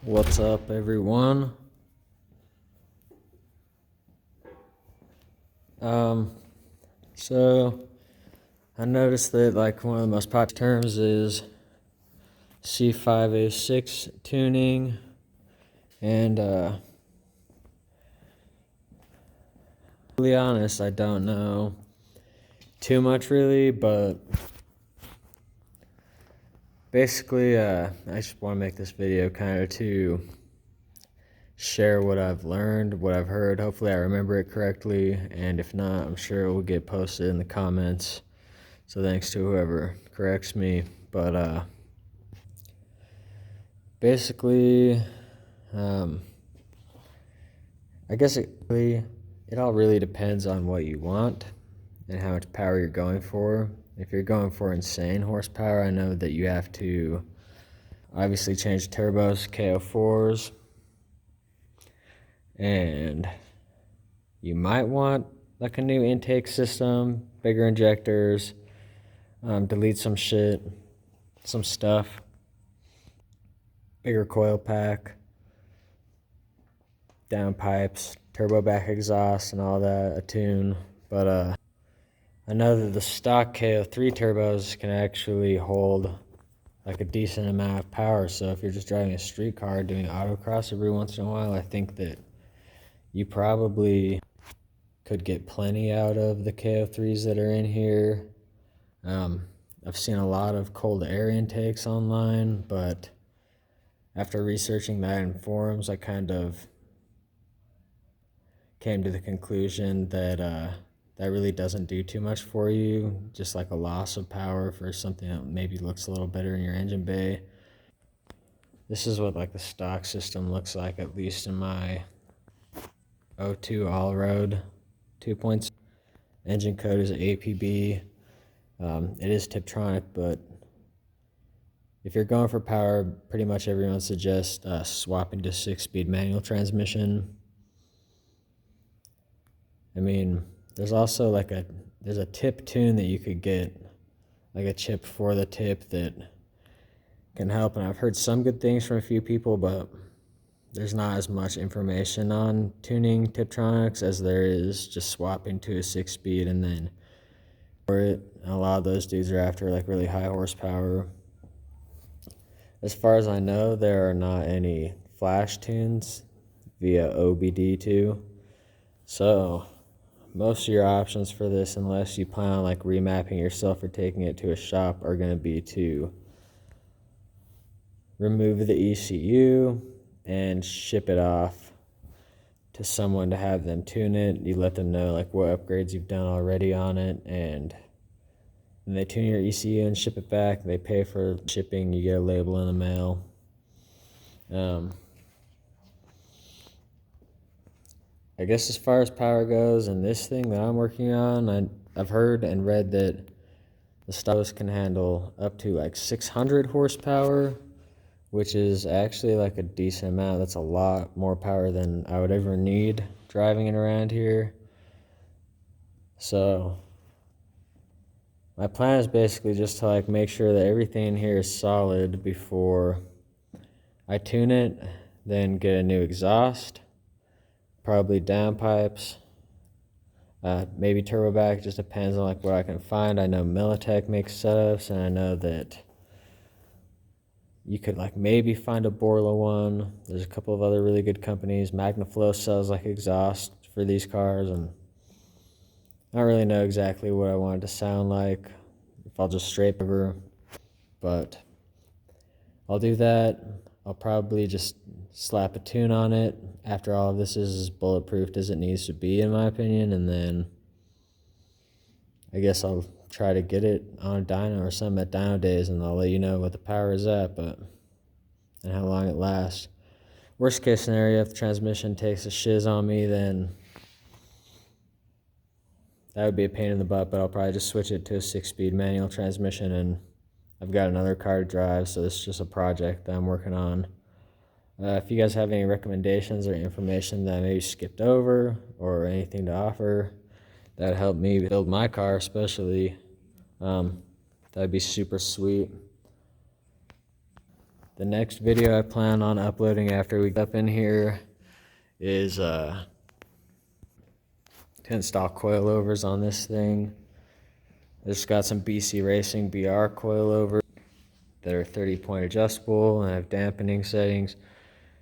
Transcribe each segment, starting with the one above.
What's up, everyone? So I noticed that one of the most popular terms is C5A6 tuning, and to be honest, I don't know too much really, but basically, I just want to make this video kind of to share what I've learned, what I've heard. Hopefully I remember it correctly, and if not, I'm sure it will get posted in the comments. So thanks to whoever corrects me. But basically, I guess it all really depends on what you want and how much power you're going for. If you're going for insane horsepower, I know that you have to obviously change turbos, KO4s, and you might want like a new intake system, bigger injectors, delete some shit, some stuff, bigger coil pack, downpipes, turbo back exhaust and all that, a tune. But I know that the stock KO3 turbos can actually hold like a decent amount of power. So if you're just driving a street car doing autocross every once in a while, I think that you probably could get plenty out of the KO3s that are in here. I've seen a lot of cold air intakes online, but after researching that in forums, I kind of came to the conclusion that that really doesn't do too much for you, just like a loss of power for something that maybe looks a little better in your engine bay. This is what like the stock system looks like, at least in my 02 Allroad 2.0. Engine code is APB. It is Tiptronic, but if you're going for power, pretty much everyone suggests swapping to 6-speed manual transmission. I mean, there's also there's a tip tune that you could get, like a chip for the tip that can help. And I've heard some good things from a few people, but there's not as much information on tuning Tiptronics as there is just swapping to a 6-speed and then for it. And a lot of those dudes are after like really high horsepower. As far as I know, there are not any flash tunes via OBD2. So most of your options for this, unless you plan on like remapping yourself or taking it to a shop, are going to be to remove the ECU and ship it off to someone to have them tune it. You let them know like what upgrades you've done already on it, and then they tune your ECU and ship it back. They pay for shipping. You get a label in the mail. I guess as far as power goes, and this thing that I'm working on, I've heard and read that the Stabos can handle up to like 600 horsepower, which is actually like a decent amount. That's a lot more power than I would ever need driving it around here. So my plan is basically just to like make sure that everything in here is solid before I tune it, then get a new exhaust, probably downpipes, maybe turbo back. Just depends on like what I can find. I know Militech makes setups, and I know that you could like maybe find a Borla one. There's a couple of other really good companies. MagnaFlow sells like exhaust for these cars, and I don't really know exactly what I want it to sound like, if I'll just straight over, but I'll do that. I'll probably just slap a tune on it after all of this is as bulletproofed as it needs to be, in my opinion, and then I guess I'll try to get it on a dyno or something at dyno days, and I'll let you know what the power is at, and how long it lasts. Worst case scenario, if the transmission takes a shiz on me, then that would be a pain in the butt, but I'll probably just switch it to a 6-speed manual transmission, and I've got another car to drive, so this is just a project that I'm working on. If you guys have any recommendations or information that I maybe skipped over or anything to offer that help me build my car especially, that'd be super sweet. The next video I plan on uploading after we get up in here is to install coilovers on this thing. I just got some BC Racing BR coilovers that are 30-point adjustable and have dampening settings.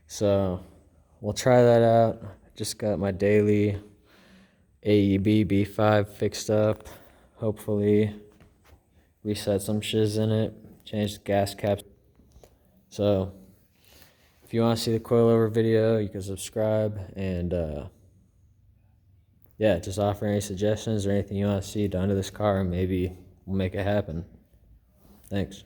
So we'll try that out. Just got my daily AEB B5 fixed up. Hopefully reset some shiz in it, change the gas caps. So if you want to see the coilover video, you can subscribe, and yeah, just offer any suggestions or anything you want to see done to this car, and maybe we'll make it happen. Thanks.